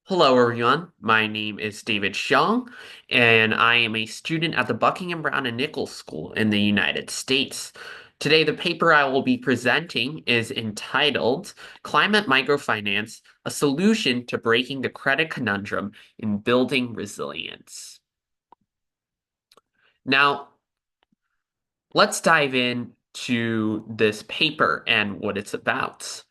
Hello, everyone. My name is David Xiong, and I am a student at the Buckingham, Browne, and Nichols School in the United States. Today, the paper I will be presenting is entitled Climate Microfinance, a Solution to Breaking the Credit Conundrum in Building Resilience. Now, let's dive in to this paper and what it's about.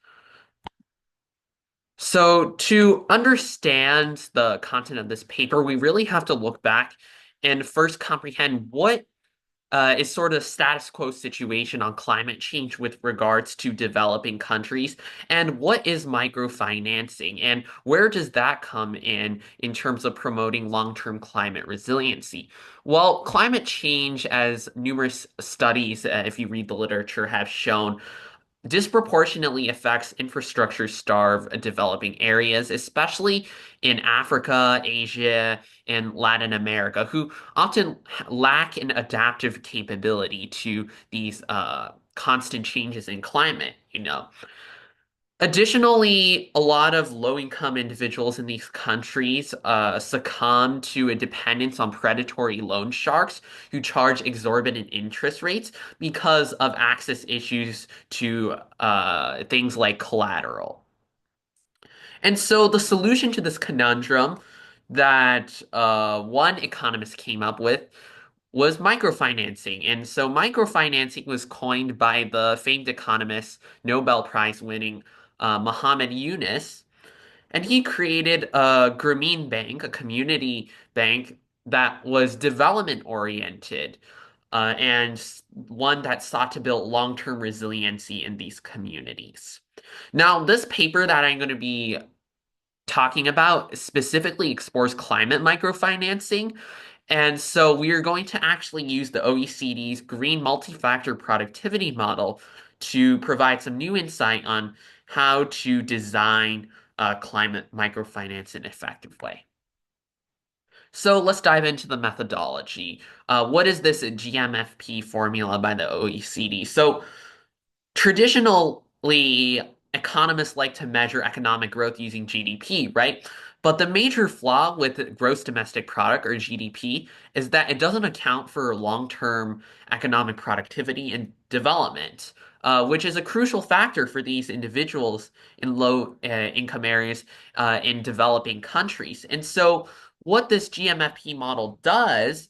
So, to understand the content of this paper, we really have to look back and first comprehend what is sort of status quo situation on climate change with regards to developing countries, and what is microfinancing, and where does that come in terms of promoting long-term climate resiliency? Well, climate change, as numerous studies, if you read the literature, have shown disproportionately affects infrastructure-starved developing areas, especially in Africa, Asia, and Latin America, who often lack an adaptive capability to these constant changes in climate. Additionally, a lot of low-income individuals in these countries succumb to a dependence on predatory loan sharks who charge exorbitant interest rates because of access issues to things like collateral. And so the solution to this conundrum that one economist came up with was microfinancing. And so microfinancing was coined by the famed economist, Nobel Prize winning Muhammad Yunus. And he created a Grameen Bank, a community bank that was development oriented and one that sought to build long-term resiliency in these communities. Now, this paper that I'm going to be talking about specifically explores climate microfinancing. And so we are going to actually use the OECD's Green Multi-Factor Productivity Model to provide some new insight on how to design climate microfinance in an effective way. So let's dive into the methodology. What is this GMFP formula by the OECD? So traditionally, economists like to measure economic growth using GDP, right? But the major flaw with gross domestic product or GDP is that it doesn't account for long-term economic productivity and development, which is a crucial factor for these individuals in low income areas in developing countries. And so, what this GMFP model does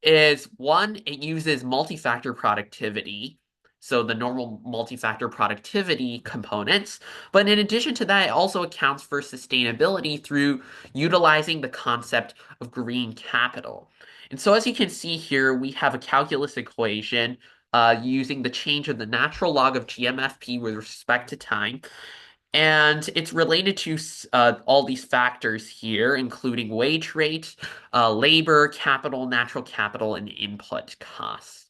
is one, it uses multi-factor productivity, so the normal multi-factor productivity components. But in addition to that, it also accounts for sustainability through utilizing the concept of green capital. And so as you can see here, we have a calculus equation using the change of the natural log of GMFP with respect to time. And it's related to all these factors here, including wage rate, labor, capital, natural capital, and input costs.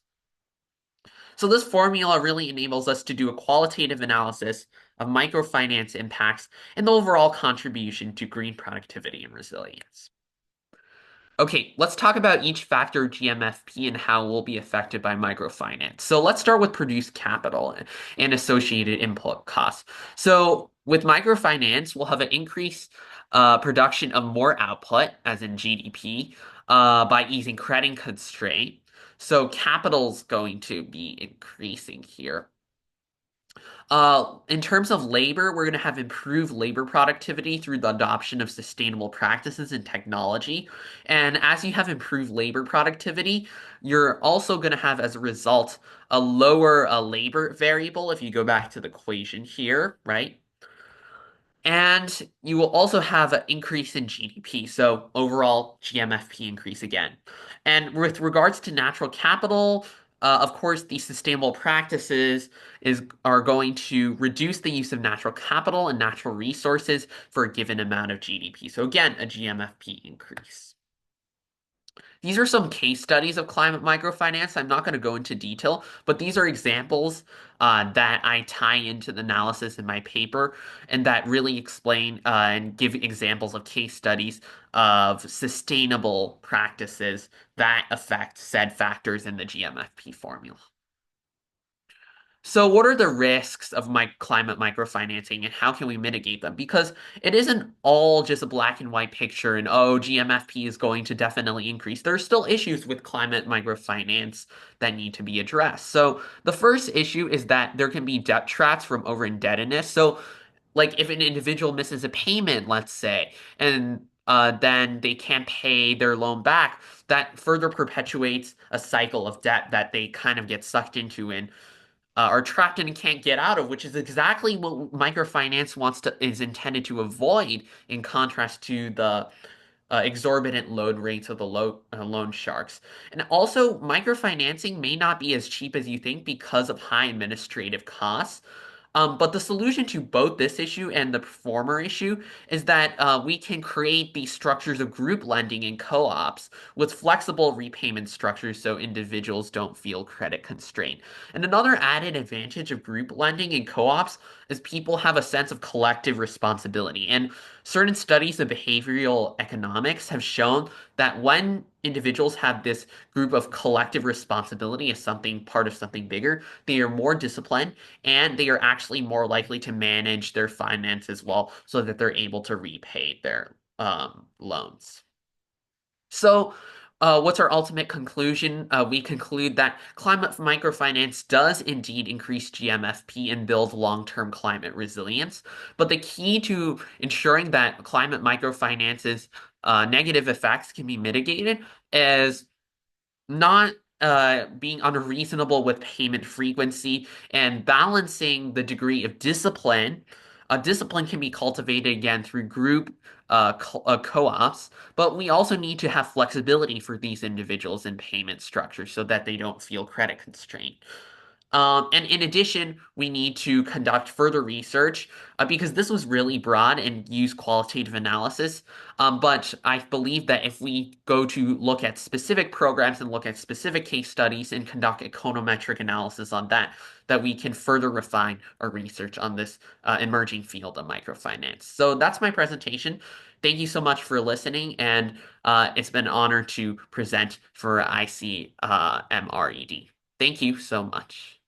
So this formula really enables us to do a qualitative analysis of microfinance impacts and the overall contribution to green productivity and resilience. Okay, let's talk about each factor of GMFP and how it will be affected by microfinance. So let's start with produced capital and associated input costs. So with microfinance, we'll have an increased production of more output, as in GDP, by easing credit constraint. So capital's going to be increasing here. In terms of labor, we're going to have improved labor productivity through the adoption of sustainable practices and technology. And as you have improved labor productivity, you're also going to have, as a result, a lower labor variable if you go back to the equation here, right? And you will also have an increase in GDP, so overall GMFP increase again. And with regards to natural capital, of course, these sustainable practices are going to reduce the use of natural capital and natural resources for a given amount of GDP. So again, a GMFP increase. These are some case studies of climate microfinance. I'm not going to go into detail, but these are examples that I tie into the analysis in my paper and that really explain and give examples of case studies of sustainable practices that affect said factors in the GMFP formula. So, what are the risks of climate microfinancing and how can we mitigate them? Because it isn't all just a black and white picture and, oh, GMFP is going to definitely increase. There are still issues with climate microfinance that need to be addressed. So, the first issue is that there can be debt traps from over indebtedness. So, like if an individual misses a payment, let's say, and then they can't pay their loan back, that further perpetuates a cycle of debt that they kind of get sucked into and are trapped in and can't get out of, which is exactly what microfinance is intended to avoid, in contrast to the exorbitant loan rates of the loan sharks. And also, microfinancing may not be as cheap as you think because of high administrative costs. But the solution to both this issue and the former issue is that we can create these structures of group lending and co-ops with flexible repayment structures so individuals don't feel credit constrained. And another added advantage of group lending and co-ops is people have a sense of collective responsibility. And certain studies of behavioral economics have shown that when individuals have this group of collective responsibility as something part of something bigger, they are more disciplined and they are actually more likely to manage their finances well so that they're able to repay their loans. So, what's our ultimate conclusion? We conclude that climate microfinance does indeed increase GMFP and build long-term climate resilience. But the key to ensuring that climate microfinance's negative effects can be mitigated is not being unreasonable with payment frequency and balancing the degree of discipline. Discipline can be cultivated again through group co-ops, but we also need to have flexibility for these individuals in payment structure so that they don't feel credit constrained. And in addition, we need to conduct further research because this was really broad and use qualitative analysis. But I believe that if we go to look at specific programs and look at specific case studies and conduct econometric analysis on that, that we can further refine our research on this emerging field of microfinance. So that's my presentation. Thank you so much for listening, and it's been an honor to present for ICMRED. Thank you so much.